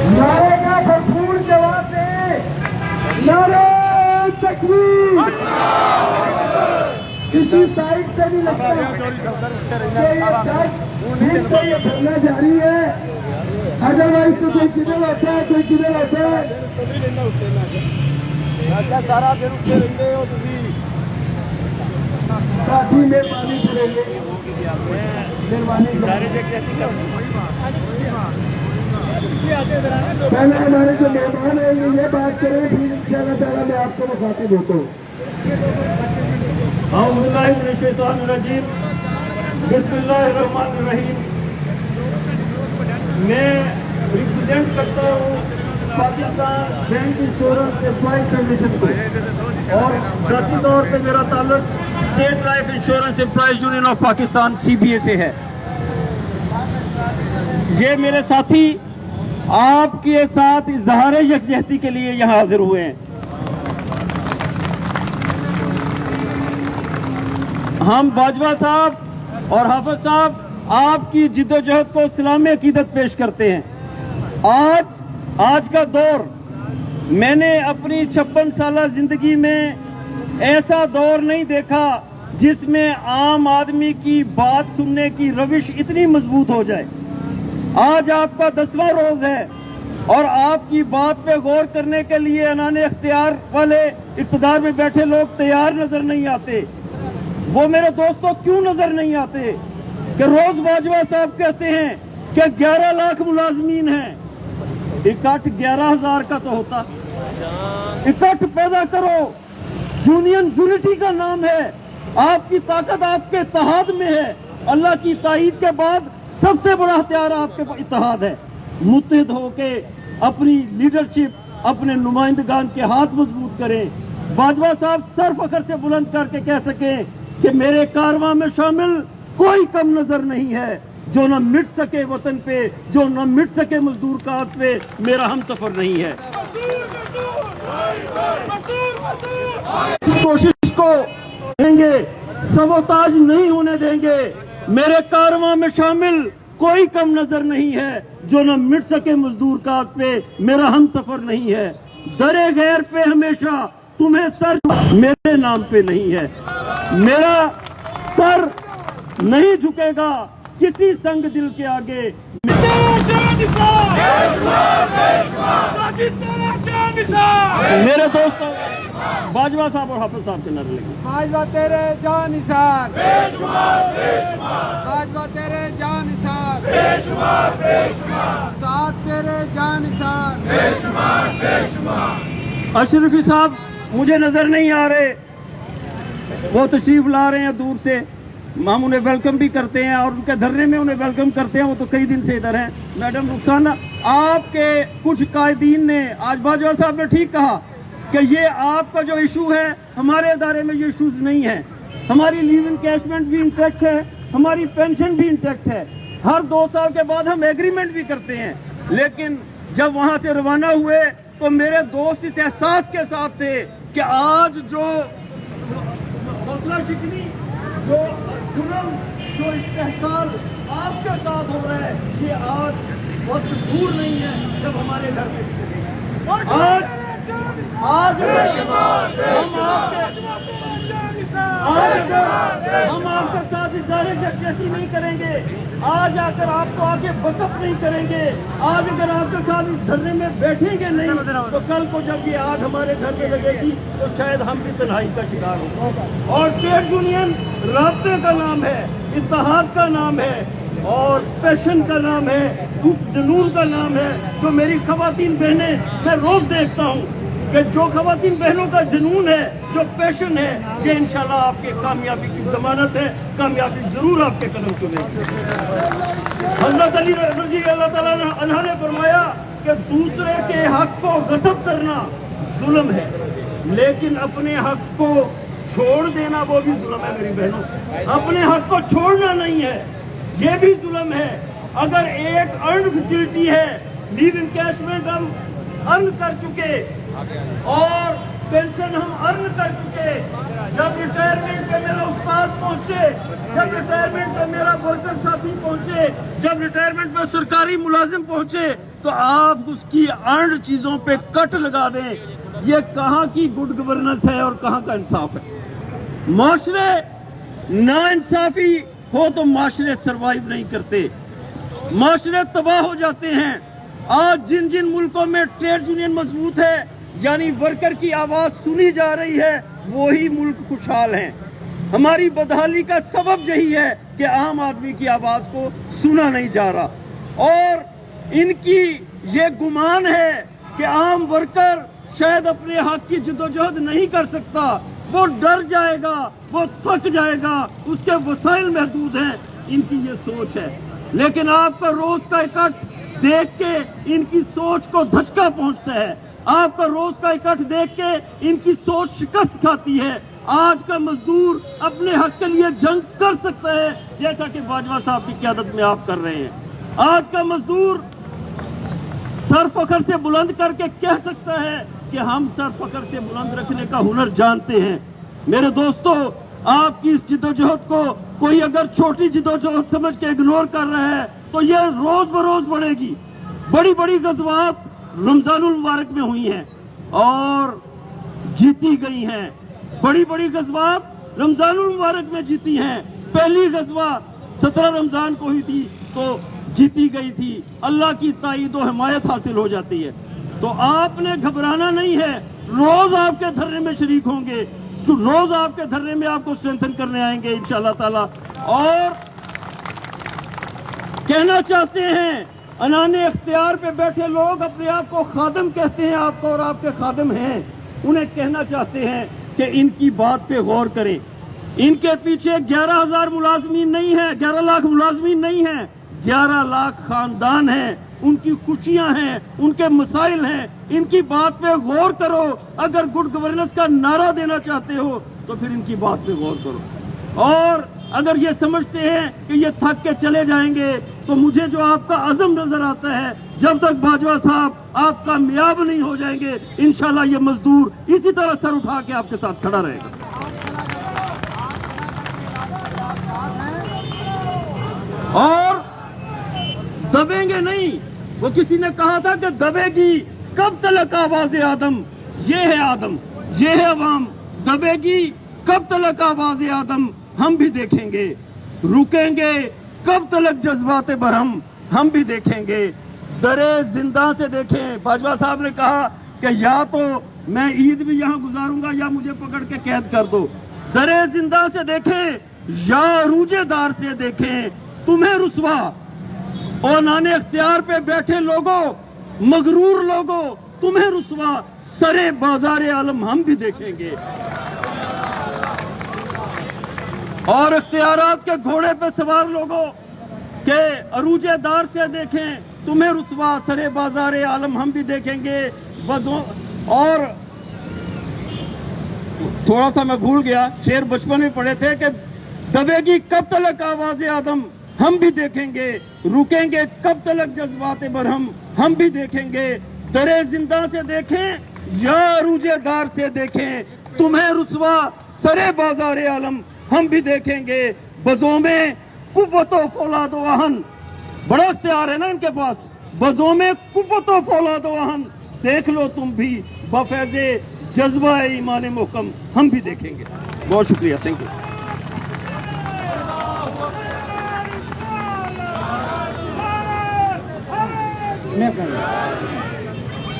नारे का भरपूर जवाब दे। नारे तकबीर। किसी साइड से नहीं लगता ये धरना जारी है, अदरवाइज तो कोई किधर होता है, कोई किधर होता है। सारा दिन रुकते रहते हो साथी में पानी पड़ेंगे। पहले हमारे जो मेहमान हैं ये बात करें, फिर इंशाअल्लाह ताला मैं आपको मुखातिब होता हूँ। बिस्मिल्लाहिर्रहमानिर्रहीम। मैं रिप्रेजेंट करता हूँ Pakistan bank insurance employees federation को, और जाती तौर पे मेरा ताल्लुक state life insurance employees union of Pakistan CBA से है। ये मेरे साथी आपके साथ इजहार यकजहती के लिए यहाँ हाजिर हुए हैं। हम बाजवा साहब और हाफिज साहब आपकी जिद्दोजहद को सलाम अकीदत पेश करते हैं। आज का दौर, मैंने अपनी 56 साल जिंदगी में ऐसा दौर नहीं देखा जिसमें आम आदमी की बात सुनने की रविश इतनी मजबूत हो जाए। आज आपका 10वां रोज है और आपकी बात पे गौर करने के लिए अनाने इख्तियार वाले इक़्तिदार में बैठे लोग तैयार नजर नहीं आते। वो मेरे दोस्तों क्यों नजर नहीं आते कि रोज बाजवा साहब कहते हैं कि 11 लाख मुलाजमीन हैं, इकट्ठ 11,000 का तो होता। इकट्ठ पैदा करो, यूनियन यूनिटी का नाम है। आपकी ताकत आपके इत्तेहाद में है। अल्लाह की ताईद के बाद सबसे बड़ा हथियार आपके इत्तेहाद है। मुत्तहिद होके अपनी लीडरशिप, अपने नुमाइंदगान के हाथ मजबूत करें। बाजवा साहब सर फखर से बुलंद करके कह सकें कि मेरे कारवां में शामिल कोई कम नजर नहीं है। जो न मिट सके वतन पे, जो न मिट सके मजदूर का हाथ पे, मेरा हम सफर नहीं है। इस कोशिश को देंगे, सबोताज नहीं होने देंगे। मेरे कारवां में शामिल कोई कम नजर नहीं है। जो न मिट सके मजदूर का हाथ पे, मेरा हम सफर नहीं है। दरे गैर पे हमेशा तुम्हें सर मेरे नाम पे नहीं है। मेरा सर नहीं झुकेगा किसी संग दिल के आगे। मेरे दोस्तों, बाजवा साहब और हाफिज साहब के नजर लगे। बाजवा तेरे जान निसार, बाजवा तेरे जान निसार, साथ तेरे जान निसार। अशरफी साहब मुझे नजर नहीं आ रहे, वो तशरीफ ला रहे हैं दूर से। हम उन्हें वेलकम भी करते हैं और उनके धरने में उन्हें वेलकम करते हैं। वो तो कई दिन से इधर हैं। मैडम रुखसाना, आपके कुछ कायदीन ने, आज बाजवा साहब ने ठीक कहा कि ये आपका जो इशू है, हमारे इदारे में ये इशूज नहीं है। हमारी लीव इनकैशमेंट भी इंटैक्ट है, हमारी पेंशन भी इंटैक्ट है। हर 2 साल के बाद हम एग्रीमेंट भी करते हैं। लेकिन जब वहां से रवाना हुए तो मेरे दोस्त इस एहसास के साथ थे कि आज जो हौसला शिकनी, जो जुल्म, जो इस्तेहसाल आपके साथ हो रहा है, ये आज वक्त दूर नहीं है जब हमारे घर में हम आपके साथ इज़हार यकजहती नहीं करेंगे। आज आकर आपको आके बकअप नहीं करेंगे। आज अगर आपके साथ इस धरने में बैठेंगे नहीं तो कल को जब ये आग हमारे घर में लगेगी तो शायद हम भी तन्हाई का शिकार होंगे। और ट्रेड यूनियन राब्ते का नाम है, इत्तेहाद का नाम है और पैशन का नाम है, उस जुनून का नाम है जो मेरी खवातीन बहनें, मैं रोज देखता हूँ कि जो खवातीन बहनों का जुनून है, जो पैशन है, ये इंशाल्लाह आपके कामयाबी की जमानत है। कामयाबी जरूर आपके कदम चुनेगी। हज़रत अली रज़ी अल्लाह ताला अन्हा ने फरमाया कि दूसरे के हक को गस्ब करना जुल्म है, लेकिन अपने हक को छोड़ देना वो भी जुल्म है। मेरी बहनों, अपने हक को छोड़ना नहीं है, ये भी जुल्म है। अगर एक अर्न फैसिलिटी है, लीव इनकैशमेंट हम अर्न कर चुके और पेंशन हम अर्न कर चुके। जब रिटायरमेंट पे मेरा उस्ताद पहुंचे, जब रिटायरमेंट पे मेरा वर्कर साथी पहुंचे, जब रिटायरमेंट पे सरकारी मुलाजिम पहुंचे, तो आप उसकी अर्न चीजों पे कट लगा दें। ये कहां की गुड गवर्नेंस है और कहां का इंसाफ है। माशरे नाइंसाफी हो तो माशरे सरवाइव नहीं करते, माशरे तबाह हो जाते हैं। आज जिन जिन मुल्कों में ट्रेड यूनियन मजबूत है, यानी वर्कर की आवाज सुनी जा रही है, वही मुल्क खुशहाल हैं। हमारी बदहाली का सबब यही है कि आम आदमी की आवाज को सुना नहीं जा रहा। और इनकी ये गुमान है कि आम वर्कर शायद अपने हक की जिद्दोजहद नहीं कर सकता, वो डर जाएगा, वो थक जाएगा, उसके वसाइल महदूद हैं। इनकी ये सोच है। लेकिन आपका रोज का इकट्ठ देख के इनकी सोच को धचका पहुंचता है। आपका रोज का इकट्ठ देख के इनकी सोच शिकस्त खाती है। आज का मजदूर अपने हक के लिए जंग कर सकता है, जैसा कि बाजवा साहब की क़यादत में आप कर रहे हैं। आज का मजदूर सर फखर से बुलंद करके कह सकता है कि हम सर फखर से बुलंद रखने का हुनर जानते हैं। मेरे दोस्तों, आपकी इस जिद्दोजहद को कोई अगर छोटी जिद्दोजहद समझ के इग्नोर कर रहा है तो ये रोज बरोज बढ़ेगी। बड़ी बड़ी गज़वात रमजानुल मुबारक में हुई हैं और जीती गई हैं। बड़ी बड़ी गज़वात रमजानुल मुबारक में जीती हैं। पहली गज़वा 17 रमजान को हुई थी तो जीती गई थी। अल्लाह की ताईद और हिमायत हासिल हो जाती है। तो आपने घबराना नहीं है। रोज आपके धरने में शरीक होंगे, तो रोज आपके धरने में आपको स्ट्रेंथन करने आएंगे इंशाअल्लाह ताला। और कहना चाहते हैं, अनाने इख्तियार पे बैठे लोग अपने आप को खादिम कहते हैं, आपको और आपके खादिम हैं। उन्हें कहना चाहते हैं कि इनकी बात पे गौर करें। इनके पीछे 11,000 मुलाजमीन नहीं है, 11 लाख मुलाजमीन नहीं है, 11 लाख खानदान हैं। उनकी खुशियां हैं, उनके मसाइल हैं। इनकी बात पे गौर करो। अगर गुड गवर्नेंस का नारा देना चाहते हो तो फिर इनकी बात पे गौर करो। और अगर ये समझते हैं कि ये थक के चले जाएंगे, तो मुझे जो आपका अज़म नजर आता है, जब तक बाजवा साहब आप कामयाब नहीं हो जाएंगे, इंशाल्लाह ये मजदूर इसी तरह सर उठा के आपके साथ खड़ा रहेगा। और दबेंगे नहीं। वो किसी ने कहा था कि दबेगी कब तलक आवाज़े आदम, ये है आदम, ये है अवाम। दबेगी कब तलक आवाज़े आदम, हम भी देखेंगे। रुकेंगे कब तलक जज्बाते बरहम, हम भी देखेंगे। दरे जिंदा से देखें। बाजवा साहब ने कहा कि या तो मैं ईद भी यहां गुजारूंगा या मुझे पकड़ के कैद कर दो। दरे जिंदा से देखें या रूजेदार से देखें, तुम्हें रुसवा। और नाने इख्तियार पे बैठे लोगों, मगरूर लोगों, तुम्हें रुसवा। सरे बाजारे आलम हम भी देखेंगे। और इख्तियारात के घोड़े पे सवार लोगों के अरूजेदार से देखें, तुम्हें रुसवा। सरे बाजारे आलम हम भी देखेंगे। और थोड़ा सा मैं भूल गया, शेर बचपन में पढ़े थे कि दबेगी कब तलक आवाज़े आदम, हम भी देखेंगे। रुकेंगे कब तलक जज्बाते बरहम, हम भी देखेंगे। दरे जिंदा से देखें या रूजेदार से देखें, तुम्हें रुसवा। सरे बाजारे आलम हम भी देखेंगे। बजों में कुव्वतो फौलादो आहन, बड़ा इख्तियार है ना इनके पास। बजों में कुव्वतो फौलादो आहन, देख लो तुम भी बफैज़े जज्बा ईमान मुहकम, हम भी देखेंगे। बहुत शुक्रिया, थैंक यू।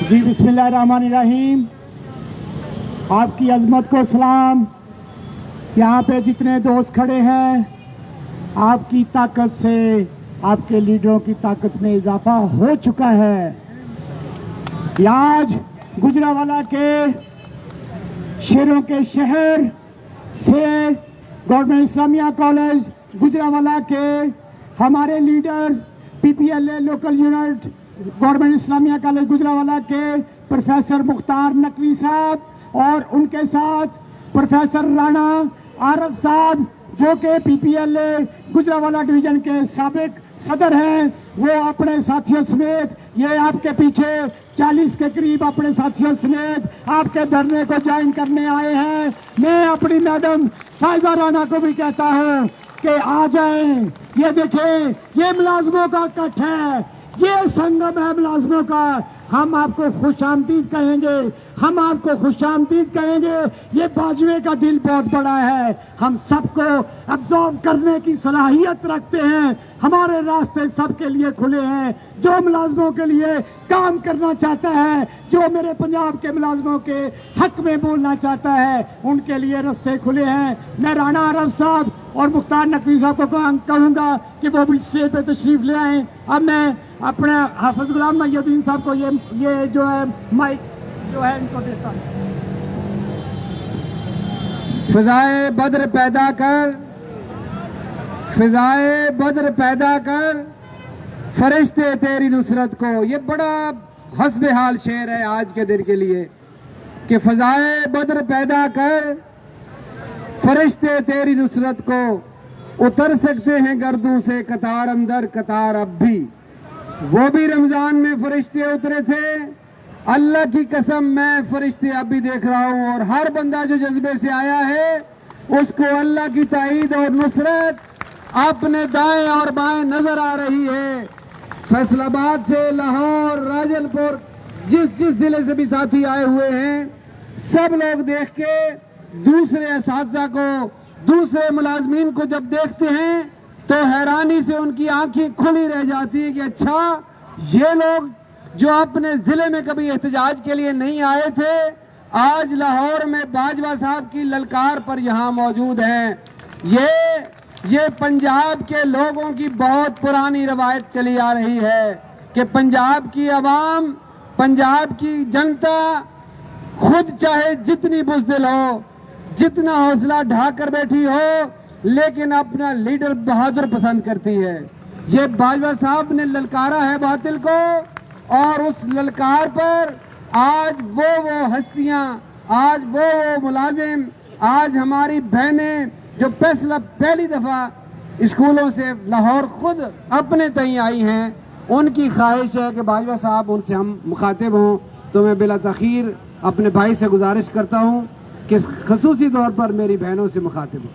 जी बिस्मिल्लाहिर्रहमानिर्रहीम। आपकी अजमत को सलाम। यहाँ पे जितने दोस्त खड़े हैं, आपकी ताकत से आपके लीडरों की ताकत में इजाफा हो चुका है। आज गुजरावाला के शेरों के शहर से गवर्नमेंट इस्लामिया कॉलेज गुजरावाला के हमारे leader PPLA local unit government Islamia college Gujranwala के प्रोफेसर मुख्तार नकवी साहब और उनके साथ प्रोफेसर राणा आरफ साहब, जो कि पीपीएलए गुजरावाला डिवीजन के साबिक सदर हैं, वो अपने साथियों समेत ये आपके पीछे 40 के करीब अपने साथियों समेत आपके धरने को ज्वाइन करने आए हैं। मैं अपनी मैडम साहिबा राना को भी कहता हूँ कि आ जाएं। ये देखें, ये मुलाजमों का इकट्ठ है, ये संगम है मुलाजमों का। हम आपको खुशामदीद कहेंगे, हम आपको खुशामदीद कहेंगे। ये बाजवे का दिल बहुत बड़ा है, हम सबको अब्जॉर्व करने की सलाहियत रखते हैं। हमारे रास्ते सबके लिए खुले हैं। जो मुलाजमों के लिए काम करना चाहता है, जो मेरे पंजाब के मुलाजमों के हक में बोलना चाहता है, उनके लिए रास्ते खुले हैं। मैं राणा अरब साहब और मुख्तार नकवी साहब को कहूंगा कि वो भी स्टेज पे तशरीफ ले आए। अब मैं अपने हाफिज गुलाम मुहीउद्दीन साहब को ये जो है माइक जो है इनको देता हूं। फिजाए बद्र पैदा कर, फिजाए बद्र पैदा कर, फरिश्ते तेरी नुसरत को। ये बड़ा हस्बे हाल शेर है आज के दिन के लिए कि फिजाए बद्र पैदा कर, फरिश्ते तेरी नुसरत को। उतर सकते हैं गर्दों से कतार अंदर कतार अब भी। वो भी रमजान में फरिश्ते उतरे थे, अल्लाह की कसम मैं फरिश्ते अब भी देख रहा हूं। और हर बंदा जो जज्बे से आया है उसको अल्लाह की ताईद और नुसरत अपने दाएं और बाएं नजर आ रही है। फैसलाबाद से लाहौर, राजलपुर, जिस जिले से भी साथी आए हुए हैं, सब लोग देख के दूसरे असातिज़ा को, दूसरे मुलाजमीन को जब देखते हैं तो हैरानी से उनकी आंखें खुली रह जाती है कि अच्छा, ये लोग जो अपने जिले में कभी एहतजाज के लिए नहीं आए थे, आज लाहौर में बाजवा साहब की ललकार पर यहाँ मौजूद हैं। ये पंजाब के लोगों की बहुत पुरानी रवायत चली आ रही है कि पंजाब की आवाम, पंजाब की जनता खुद चाहे जितनी बुज़दिल हो, जितना हौसला ढाकर बैठी हो, लेकिन अपना लीडर बहादुर पसंद करती है। ये बाजवा साहब ने ललकारा है बातिल को, और उस ललकार पर आज वो हस्तियां, आज वो मुलाजिम, आज हमारी बहनें जो फैसला पहली दफा स्कूलों से लाहौर खुद अपने तई आई हैं, उनकी ख्वाहिश है कि बाजवा साहब उनसे हम मुखातिब हों। तो मैं बिला तखीर अपने भाई से गुजारिश करता हूं कि खसूसी तौर पर मेरी बहनों से मुखातिब हो।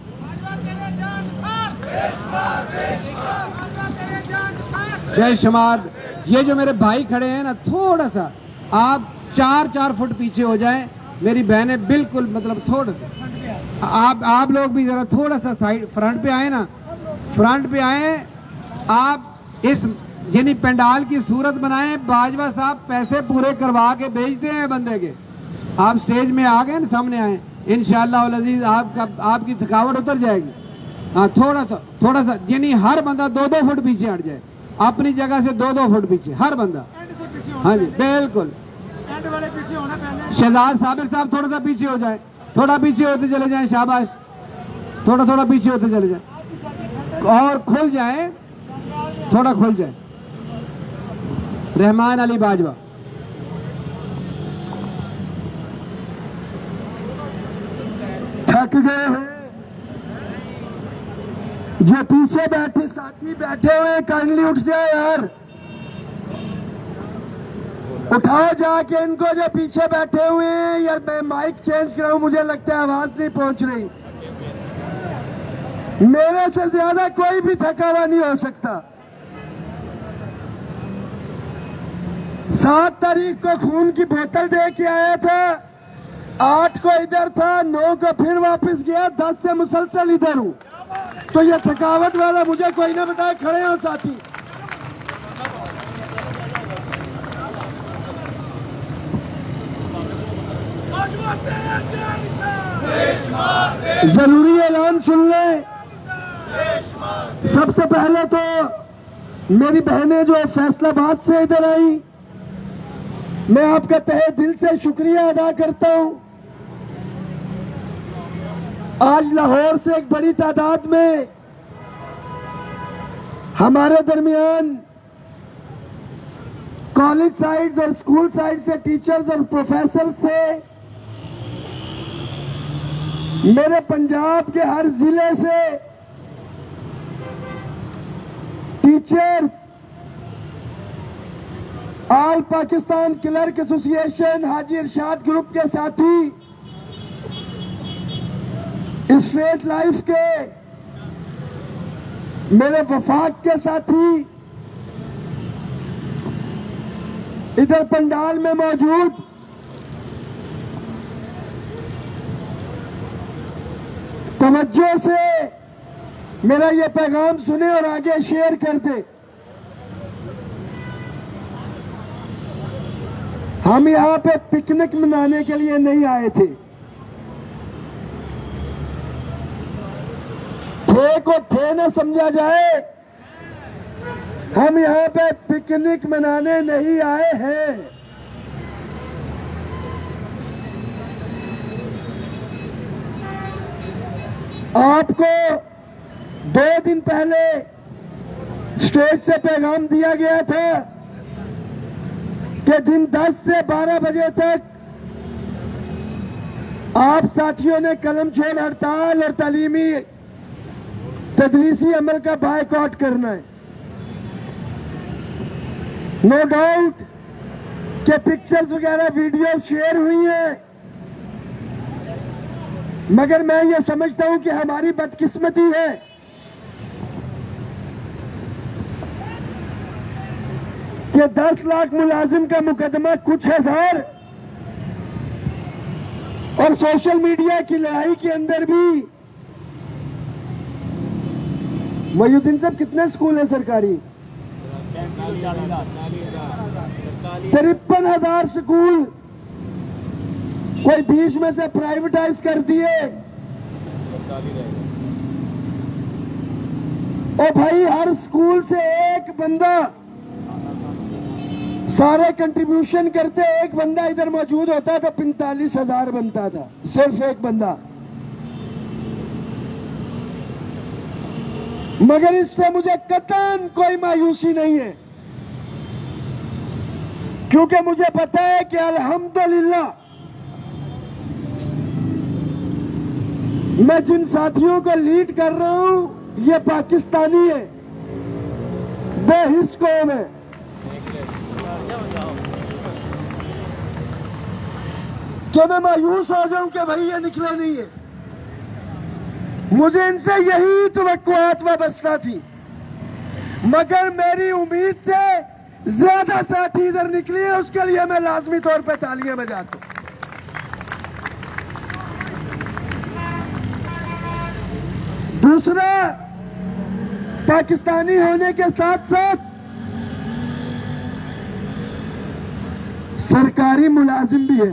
जय शमाद। ये जो मेरे भाई खड़े हैं ना, थोड़ा सा आप 4 फुट पीछे हो जाएं। मेरी बहनें बिल्कुल मतलब थोड़ा सा आप लोग भी जरा थोड़ा सा साइड फ्रंट पे आए ना, फ्रंट पे आए। आप इस यानी पंडाल की सूरत बनाएं। बाजवा साहब पैसे पूरे करवा के भेजते हैं बंदे के। आप स्टेज में आ गए ना, सामने आए, इंशाअल्लाह अल अजीज आपकी थकावट उतर जाएगी। हाँ, थोड़ा सा यानी हर बंदा 2-2 फुट पीछे हट जाए, अपनी जगह से 2-2 फुट पीछे हर बंदा। हाँ जी बिल्कुल। शहजाद साबिर साहब थोड़ा सा पीछे हो जाए, थोड़ा पीछे होते चले जाएं, शाबाश, थोड़ा पीछे होते चले जाएं और खुल जाए, थोड़ा खुल जाए। रहमान अली बाजवा। थक गए हैं, जो पीछे बैठे साथी बैठे हुए काइंडली उठ जाए यार, उठाओ जाके इनको जो पीछे बैठे हुए हैं। यार मैं माइक चेंज कराऊं, मुझे लगता है आवाज नहीं पहुंच रही। मेरे से ज्यादा कोई भी थका हुआ नहीं हो सकता। 7 तारीख को खून की बोतल दे के आया था, 8 को इधर था, 9 को फिर वापस गया, 10 से मुसलसल इधर हूं। तो ये थकावट वाला मुझे कोई ना बताए। खड़े हो साथी। जरूरी ऐलान सुन ले। सबसे पहले तो मेरी बहनें जो फैसलाबाद से इधर आई, मैं आपका तहे दिल से शुक्रिया अदा करता हूं। आज लाहौर से एक बड़ी तादाद में हमारे दरमियान कॉलेज साइड्स और स्कूल साइड से टीचर्स और प्रोफेसर्स थे। मेरे पंजाब के हर जिले से teachers all Pakistan clerk association Haji Irshad group के साथी, स्ट्रेट लाइफ के मेरे वफाक के साथी, इधर पंडाल में मौजूद तवज्जो से मेरा ये पैगाम सुने और आगे शेयर कर दे। हम यहाँ पे पिकनिक मनाने के लिए नहीं आए थे। थे को थे न समझा जाए, हम यहाँ पे पिकनिक मनाने नहीं आए हैं। आपको 2 दिन पहले स्टेज से पैगाम दिया गया था कि दिन 10 से 12 बजे तक आप साथियों ने कलम छोड़ हड़ताल और तालीमी तदरीसी अमल का बायकॉट करना है। नो डाउट कि पिक्चर्स वगैरह वीडियोस शेयर हुई हैं, मगर मैं ये समझता हूं कि हमारी बदकिस्मती है कि 10 लाख मुलाजिम का मुकदमा कुछ हजार और सोशल मीडिया की लड़ाई के अंदर भी। वहीउद्दीन साहब, कितने स्कूल हैं सरकारी? 53,000 स्कूल कोई बीच में से प्राइवेटाइज कर दिए। और भाई, हर स्कूल से एक बंदा, सारे कंट्रीब्यूशन करते एक बंदा इधर मौजूद होता तो 45,000 बनता था, सिर्फ एक बंदा। मगर इससे मुझे कतई कोई मायूसी नहीं है, क्योंकि मुझे पता है कि अल्हम्दुलिल्लाह मैं जिन साथियों को लीड कर रहा हूं ये पाकिस्तानी है, बेहिस कौम है। क्या मैं मायूस हो जाऊं कि भाई ये निकला नहीं है? मुझे इनसे यही तवक्कुआत वाबस्ता थी, मगर मेरी उम्मीद से ज्यादा साथी इधर निकली है, उसके लिए मैं लाजमी तौर पर तालियां बजाता हूं। दूसरा, पाकिस्तानी होने के साथ साथ सरकारी मुलाजिम भी है।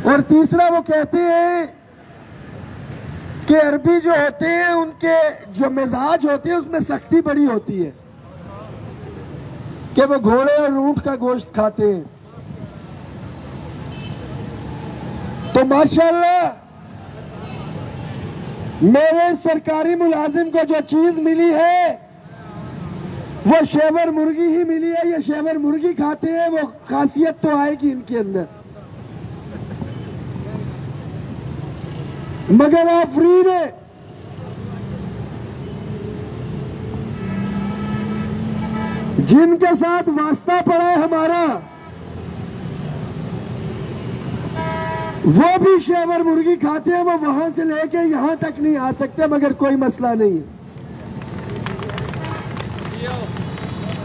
और तीसरा, वो कहते हैं कि अरबी जो होते हैं उनके जो मिजाज होते हैं उसमें सख्ती बड़ी होती है कि वो घोड़े और ऊंट का गोश्त खाते हैं। तो माशाल्लाह मेरे सरकारी मुलाजिम को जो चीज मिली है वो शेवर मुर्गी ही मिली है। ये शेवर मुर्गी खाते हैं, वो खासियत तो आएगी इनके अंदर, मगर आफरीन है जिनके साथ वास्ता पड़ा है हमारा, वो भी शेवर मुर्गी खाते हैं। वो वहां से लेके यहां तक नहीं आ सकते, मगर कोई मसला नहीं है।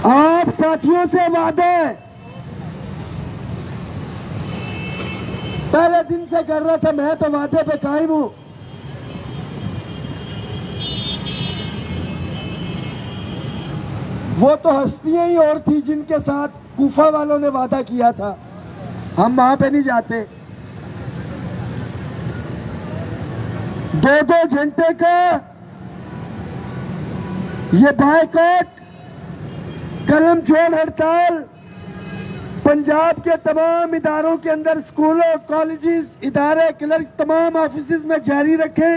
आप साथियों से वादा है, पहले दिन से कर रहा था, मैं तो वादे पे कायम हूं। वो तो हस्तियां ही और थी जिनके साथ कूफा वालों ने वादा किया था, हम वहां पे नहीं जाते। 2-2 घंटे का ये बायकॉट, कलम छोड़ हड़ताल पंजाब के तमाम इदारों के अंदर, स्कूलों, कॉलेजेस, इदारे, क्लर्क, तमाम ऑफिसेज में जारी रखें।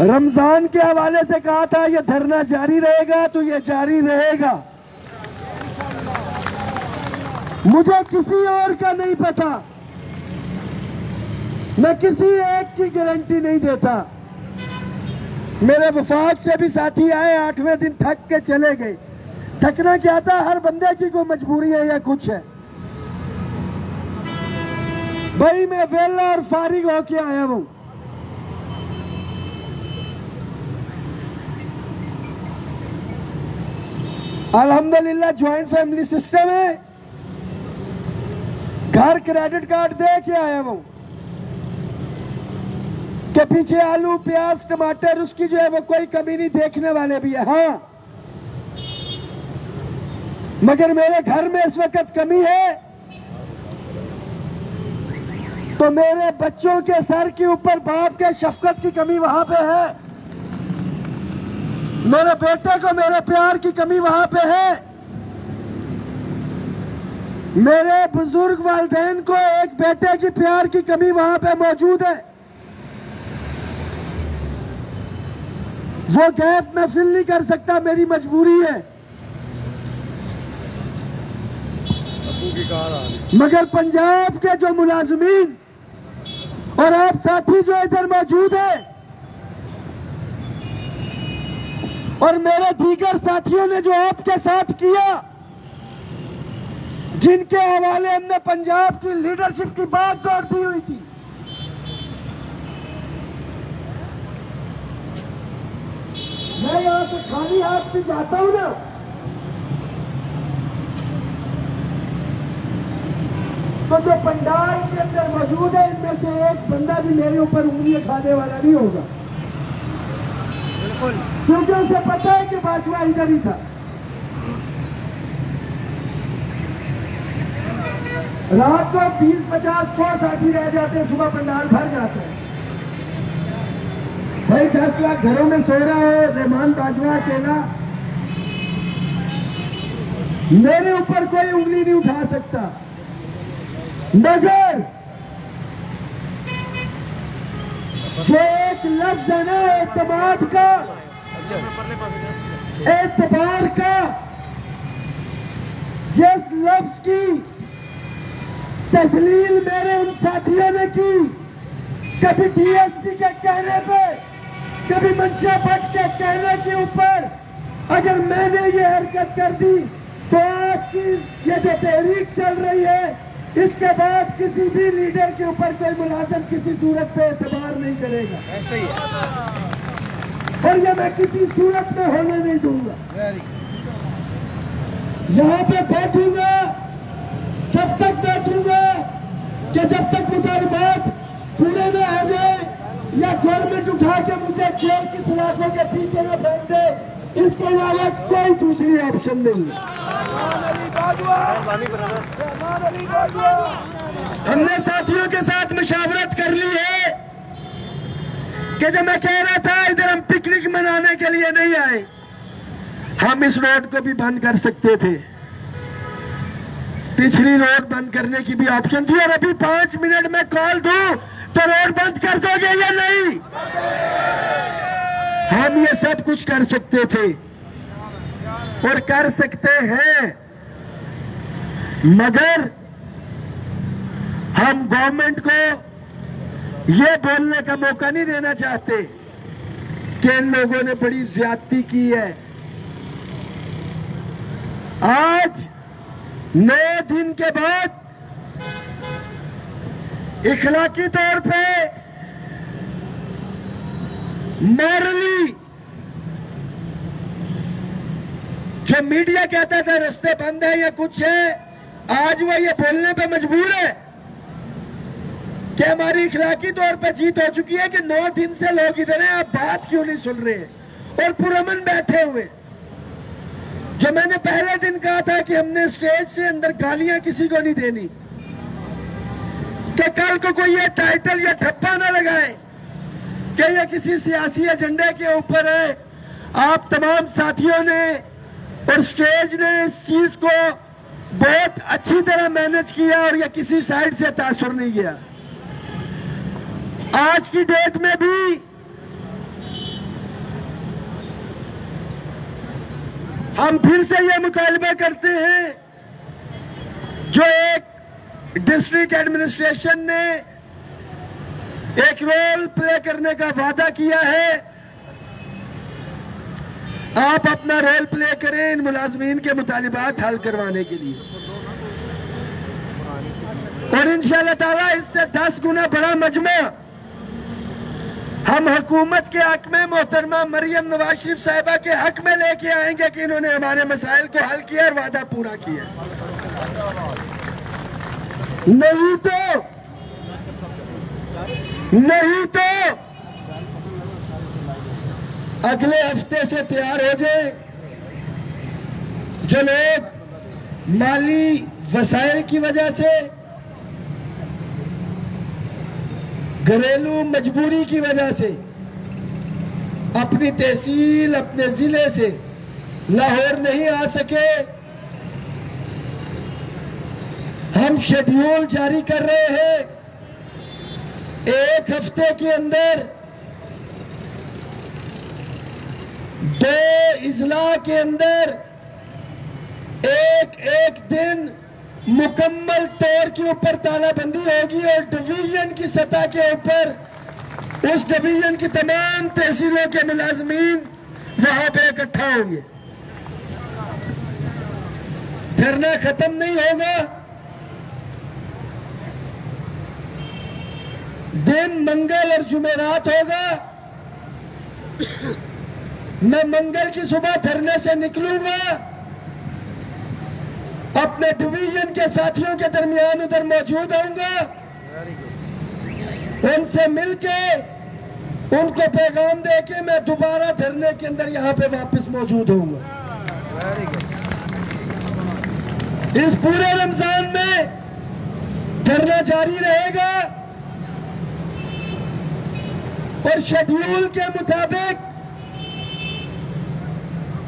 रमजान के हवाले से कहा था ये धरना जारी रहेगा, तो ये जारी रहेगा। मुझे किसी और का नहीं पता, मैं किसी एक की गारंटी नहीं देता, मेरे वफाक से भी साथी आए, 8वें दिन थक के चले गए। थकना क्या था, हर बंदे की कोई मजबूरी है या कुछ है। भाई मैं वेला और फारिग होके आया हूं। अल्हम्दुलिल्लाह ज्वाइंट फैमिली सिस्टम है। घर क्रेडिट कार्ड दे के आया हूं के पीछे आलू प्याज टमाटर उसकी जो है वो कोई कमी नहीं, देखने वाले भी है। हाँ, मगर मेरे घर में इस वक्त कमी है तो मेरे बच्चों के सर के ऊपर बाप के शफकत की कमी वहां पे है, मेरे बेटे को मेरे प्यार की कमी वहां पे है, मेरे बुजुर्ग वालिदैन को एक बेटे की प्यार की कमी वहां पे मौजूद है। वो गैप मैं फिल नहीं कर सकता, मेरी मजबूरी है। मगर पंजाब के जो मुलाजमीन और आप साथी जो इधर मौजूद है और मेरे दीगर साथियों ने जो आपके साथ किया, जिनके हवाले हमने पंजाब की लीडरशिप की बात दौड़ दी हुई थी, मैं यहां से खाली हाथ भी जाता हूं ना तो जो पंडाल के अंदर मौजूद है इनमें से एक बंदा भी मेरे ऊपर उंगली खाने वाला नहीं होगा, क्योंकि उसे पता है कि बाजवा इधर ही था। रात को 20-50-100 साथी रह जाते हैं, सुबह पंडाल भर जाते हैं। भाई 10 लाख घरों में सो रहा है रहमान बाजवा अकेला, मेरे ऊपर कोई उंगली नहीं उठा सकता। मगर जो एक लफ्ज है ना एतमाद का, एतबार का, जिस लफ्ज की तस्लील मेरे उन साथियों ने की, कभी डीएसपी के कहने पे, कभी मंशा भट्ट के कहने के ऊपर अगर मैंने ये हरकत कर दी तो आज की ये जो तहरीक चल रही है इसके बाद किसी भी लीडर के ऊपर कोई मुलाजिम किसी सूरत पे एतबार नहीं करेगा। ऐसे ही और ये मैं किसी सूरत में होने नहीं दूंगा। यहाँ पे बैठूंगा जब तक बैठूंगा कि जब तक मुतालबात पूरे न हो जाए या गवर्नमेंट उठा के मुझे जेल की सलाखों के पीछे न फेंक दे, इसके अलावा कोई दूसरी ऑप्शन नहीं है। हमने साथियों के साथ मुशावरत कर ली है कि जब मैं कह रहा था इधर हम पिकनिक मनाने के लिए नहीं आए, हम इस रोड को भी बंद कर सकते थे, पिछली रोड बंद करने की भी ऑप्शन थी। और अभी 5 मिनट में कॉल दूं तो रोड बंद कर दोगे या नहीं? हम ये सब कुछ कर सकते थे और कर सकते हैं, मगर हम गवर्नमेंट को ये बोलने का मौका नहीं देना चाहते कि इन लोगों ने बड़ी ज्यादती की है। आज 9 दिन के बाद इखलाकी तौर पे मॉरली जो मीडिया कहता था रास्ते बंद है या कुछ है, आज वो ये बोलने पे मजबूर है कि हमारी इखलाकी तौर पे जीत हो चुकी है कि 9 दिन से लोग इधर हैं, आप बात क्यों नहीं सुन रहे और पुरअमन बैठे हुए। जो मैंने पहले दिन कहा था कि हमने स्टेज से अंदर गालियां किसी को नहीं देनी, कि कल को कोई ये टाइटल या ठप्पा ना लगाए कि ये किसी सियासी एजेंडे के ऊपर है। आप तमाम साथियों ने और स्टेज ने इस चीज को बहुत अच्छी तरह मैनेज किया और ये किसी साइड से तासुर नहीं गया। आज की डेट में भी हम फिर से ये मुतालबा करते हैं जो एक डिस्ट्रिक्ट एडमिनिस्ट्रेशन ने एक रोल प्ले करने का वादा किया है आप अपना रोल प्ले करें इन मुलाजमीन के मुतालिबात हल करवाने के लिए, और इंशाअल्लाह ताला इससे 10 गुना बड़ा मजमा हम हुकूमत के हक में मोहतरमा मरियम नवाज शरीफ साहिबा के हक में लेके आएंगे कि इन्होंने हमारे मसाइल को हल किया और वादा पूरा किया। नहीं तो अगले हफ्ते से तैयार हो जाए। जो लोग माली वसाइल की वजह से, घरेलू मजबूरी की वजह से अपनी तहसील, अपने जिले से लाहौर नहीं आ सके, हम शेड्यूल जारी कर रहे हैं। एक हफ्ते के अंदर 2 इजला के अंदर एक दिन मुकम्मल तौर के ऊपर तालाबंदी होगी और डिवीजन की सतह के ऊपर उस डिवीजन की तमाम तहसीलों के मुलाजमीन वहां पे इकट्ठा होंगे। धरना खत्म नहीं होगा। दिन मंगल और जुमेरात होगा। मैं मंगल की सुबह धरने से निकलूंगा, अपने डिवीजन के साथियों के दरमियान उधर मौजूद होऊंगा, उनसे मिलके उनको पैगाम देके मैं दोबारा धरने के अंदर यहां पे वापस मौजूद होऊंगा। इस पूरे रमजान में धरना जारी रहेगा और शेड्यूल के मुताबिक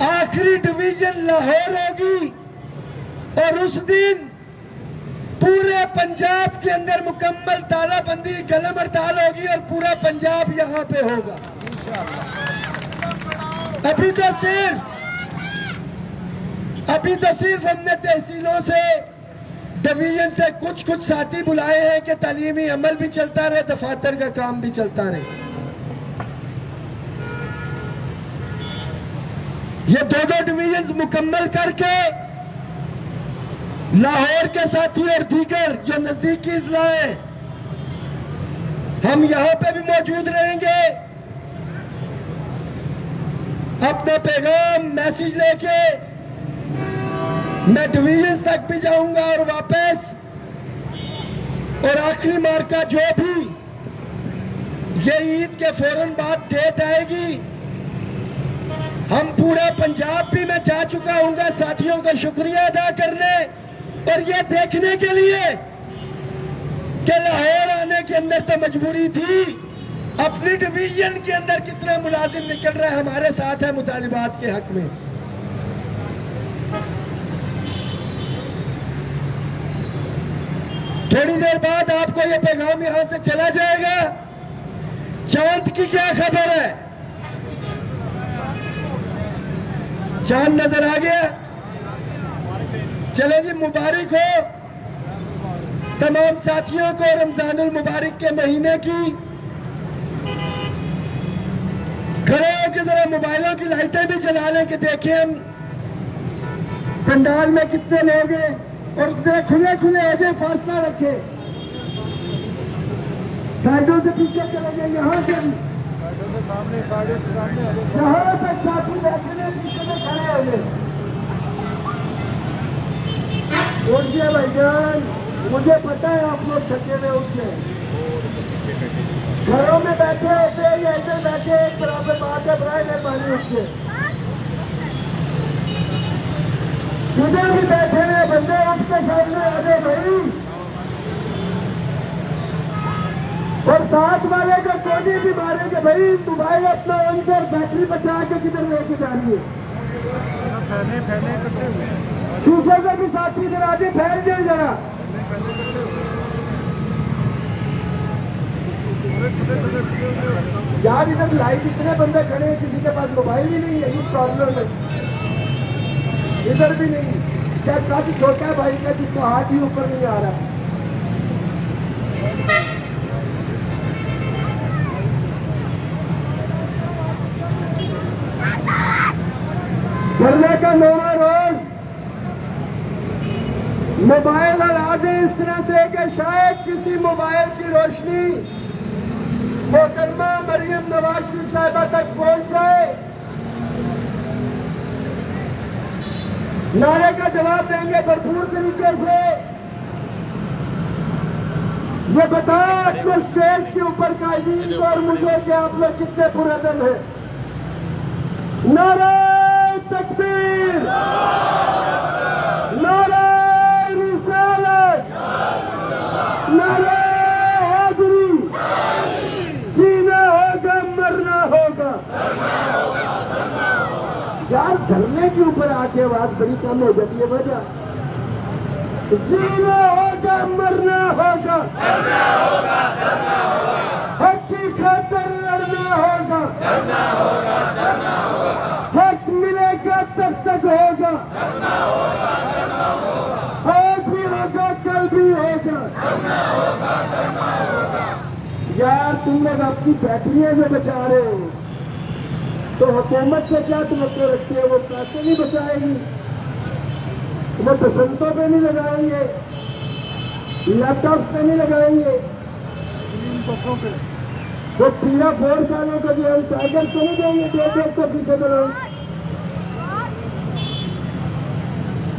आखिरी डिवीजन लाहौर होगी और उस दिन पूरे पंजाब के अंदर मुकम्मल तालाबंदी, कलम हड़ताल होगी और पूरा पंजाब यहां पे होगा। अभी तो सिर्फ हमने तहसीलों से, डिवीजन से कुछ साथी बुलाए हैं कि तालीमी अमल भी चलता रहे, दफातर का काम भी चलता रहे। ये 2 डिवीजन मुकम्मल करके लाहौर के साथी और दीगर जो नजदीकी इजला हैं, हम यहां पे भी मौजूद रहेंगे। अपना पैगाम, मैसेज लेके मैं डिवीजन तक भी जाऊंगा और वापस, और आखिरी मार्का जो भी ये ईद के फौरन बाद डेट आएगी, हम पूरा पंजाब भी मैं जा चुका हूंगा साथियों का शुक्रिया अदा करने और ये देखने के लिए कि लाहौर आने के अंदर तो मजबूरी थी, अपनी डिवीजन के अंदर कितना मुलाजिम निकल रहा है हमारे साथ है मुतालिबात के हक में। थोड़ी देर बाद आपको ये पैगाम यहां से चला जाएगा। चांद की क्या खबर है? चांद नजर आ गया? चले जी, मुबारक हो तमाम साथियों को रमजानुल मुबारक के महीने की। खड़े होकर जरा मोबाइलों की लाइटें भी जला लें कि देखें हम पंडाल में कितने लोग हैं, और खुले खुले हो जाए, फासला रखे। साइडों से पीछे चले गए, यहाँ से भी यहाँ से साथी बैठने पीछे में खड़े हो गए। उठिए भाईजान, मुझे पता है आप लोग थके हुए उठे, घरों में बैठे होते या इधर बैठे एक बराबर बात है। बराए मेहरबानी उठे, इधर भी बैठे हुए बंदे उठ के सामने आ गए भाई, और साथ वाले को कोनी भी मारेंगे भाई। मोबाइल अपना ऑन कर, बैटरी बचा के किधर लेके जा रही है। दूसरे से भी साथी इधर आगे फैल जाए जरा। यार इधर लाइट इतने बंदे खड़े हैं, किसी के पास मोबाइल ही नहीं है, ये प्रॉब्लम है। इधर भी नहीं, क्या काफी छोटा भाई का जिसको हाथ ही ऊपर नहीं आ रहा। का 9वां रोज मोबाइल आवाजें इस तरह से कि शायद किसी मोबाइल की रोशनी मोहतरमा मरियम नवाज शरीफ साहिबा तक पहुंच जाए, नारे का जवाब देंगे भरपूर तरीके से। ये बताएं अपने स्टेज के ऊपर कायदीन को और मुझे कि आप लोग कितने पुरातन हैं। नारे तकबीर, नारे रिसालत, नारे हैदरी, जीना होगा मरना होगा। यार धरने के ऊपर आके आवाज बड़ी कम हो जाती है वजह। जीना होगा मरना होगा, हक की खातिर लड़ना होगा, हक मिलेगा तब तक होगा, आज भी होगा कल भी होगा। यार तुम लोग अपनी बैटरियां में बचा रहे हो तो हुकूमत से क्या तवक्को रखते हो? वो पैसे नहीं बचाएगी, वो बसंतों पे नहीं लगाएंगे, लैपटॉप पे नहीं लगाएंगे, वो पीला 4 सालों का जो है टाइगर को नहीं देंगे 1.5%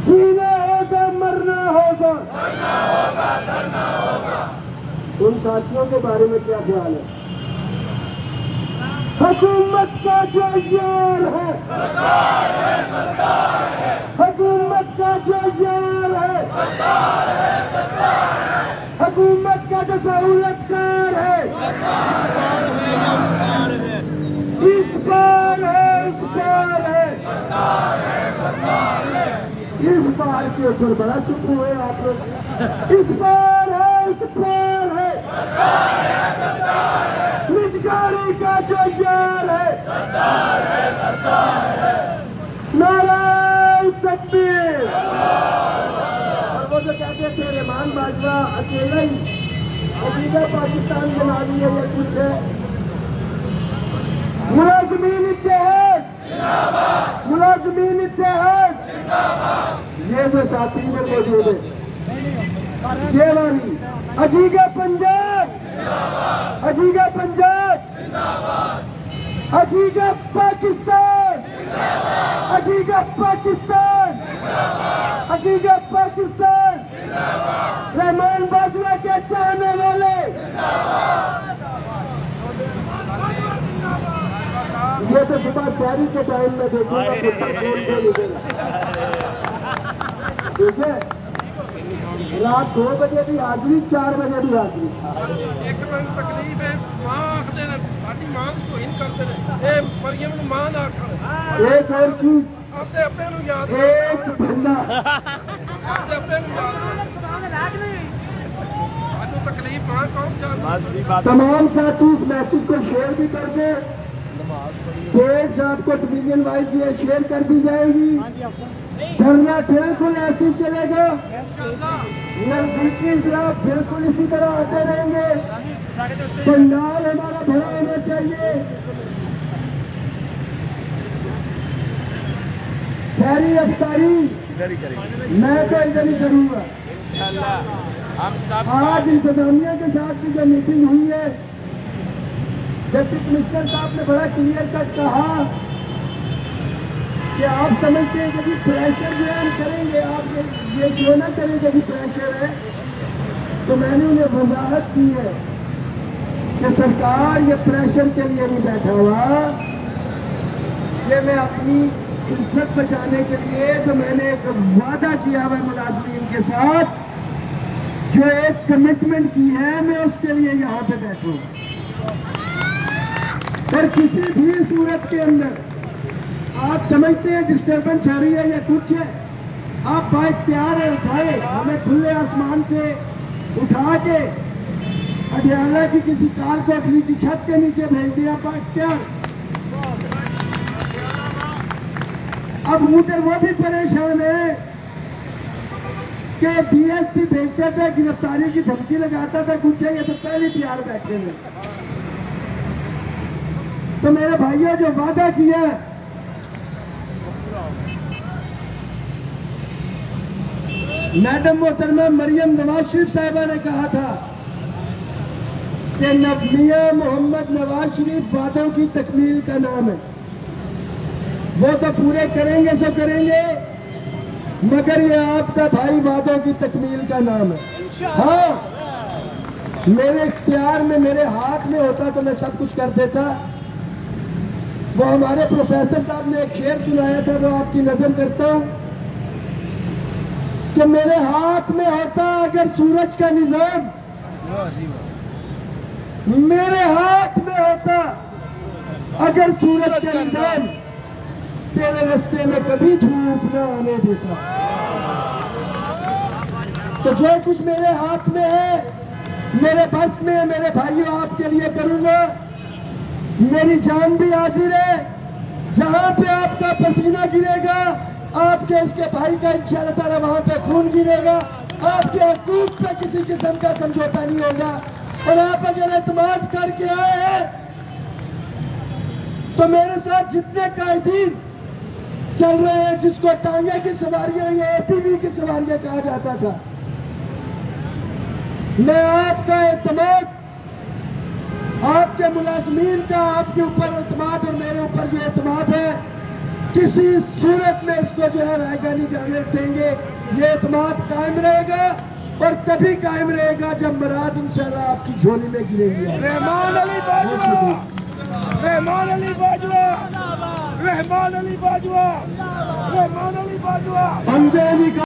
जीना होगा मरना होगा। उन साथियों के बारे में क्या ख्याल है? हुकूमत का जो यार है, हुकूमत का जो यार है, हुकूमत का जो सहूलतकार है, इस बार है, इस बार है, इस बार के ऊपर बड़ा चुप हुए आप लोग। इस बार है, इस बार है, निजगारी का जो यार है, नारे तकबीर। और वो जो कहते थे रहमान बाजवा अकेला ही अजीजा पाकिस्तान बना लिया या कुछ है। मुलाजमीन इत्तेहाद, मुलाजमीन इत्तेहाद, ये जो साथी में मौजूद है ये वाली अजीजा पंजाब, अजीजा पंजाब, अजीजा पाकिस्तान, अजीजा पाकिस्तान, अजीजा पाकिस्तान, रहमान बाजवा के चाहने वाले। ये तो सुबह शहरी के टाइम में देखूंगा, ठीक है? रात 2 बजे भी हाजिरी, 4 बजे भी हाजिरी। एक मिनट तकलीफ है, मां आखते ने साडी मां को इन करते ने, ए मरियम नु मां ना आखण। एक और चीज, आपने अपने नु याद एक बंदा आपने अपने नु याद साडू तकलीफ मां कौन चाहता। तमाम साथी इस मैसेज को शेयर भी कर दे। डेट आपको डिवीजन वाइज ये शेयर कर दी जाएगी। धरना बिल्कुल ऐसे ही चलेगा, नजदीकी शराब बिल्कुल इसी तरह आते रहेंगे। पंडाल हमारा भरा होना चाहिए। शहरी अफ्तारी मैं तो इधर ही करूंगा। आज इंतजामिया के साथ भी जो मीटिंग हुई है, डिप्टी कमिश्नर साहब ने बड़ा क्लियर कट कहा कि आप समझते हैं कि प्रेशर जो हम करेंगे, आप ये क्यों ना करें जब प्रेशर है। तो मैंने उन्हें वजाहत की है कि सरकार ये प्रेशर के लिए नहीं बैठा हुआ, ये मैं अपनी इज्जत बचाने के लिए जो मैंने एक वादा किया हुआ मुलाजमीन के साथ, जो एक कमिटमेंट की है, मैं उसके लिए यहाँ पे बैठूं। पर किसी भी सूरत के अंदर आप समझते हैं डिस्टर्बेंस आ रही है या कुछ है, आप बाइख्तियार है उठाए, हमें खुले आसमान से उठा के अडियाला की किसी कार को अपनी की छत के नीचे भेज दिया बाइख्तियार। अब मुझे वो भी परेशान है कि डीएसपी भेजता था, गिरफ्तारी की धमकी लगाता था, कुछ है, ये तो पहले तैयार बैठे हैं। तो मेरे भाइयों जो वादा किया मैडम मोहतरमा मरियम नवाज शरीफ साहिबा ने कहा था कि मियां मोहम्मद नवाज शरीफ वादों की तकमील का नाम है। वो तो पूरे करेंगे सो करेंगे, मगर ये आपका भाई वादों की तकमील का नाम है। हाँ, मेरे इख्तियार में, मेरे हाथ में होता तो मैं सब कुछ कर देता। वो हमारे प्रोफेसर साहब ने एक शेर सुनाया था, वो आपकी नजर करता हूं कि मेरे हाथ में होता अगर सूरज का निजाम, मेरे हाथ में होता अगर सूरज का निजाम, तेरे रास्ते में कभी धूप न आने देता। तो जो कुछ मेरे हाथ में है, मेरे बस में, मेरे भाइयों आपके लिए करूंगा। मेरी जान भी हाजिर है। जहां पे आपका पसीना गिरेगा, आपके इसके भाई का इंशाअल्लाह ताला वहां पे खून गिरेगा। आपके हकूक पे किसी किस्म का समझौता नहीं होगा। और आप अगर एतमाद करके आए हैं तो मेरे साथ जितने कायदीन चल रहे हैं, जिसको टांगे की सवारियां या एपीवी की सवारियां कहा जाता था, मैं आपका एतमाद, आपके मुलाजमीन का आपके ऊपर एतमाद और मेरे ऊपर जो एतमाद है, किसी सूरत में इसको जो है रहेगा नहीं जाने देंगे। ये एतमाद कायम रहेगा और तभी कायम रहेगा जब मुराद इंशाल्लाह आपकी झोली में गिरेगी। रहमान अली बाजवा, रहमान अली बाजवा, रहमान अली बाजवा, रहमान अली बाजवा।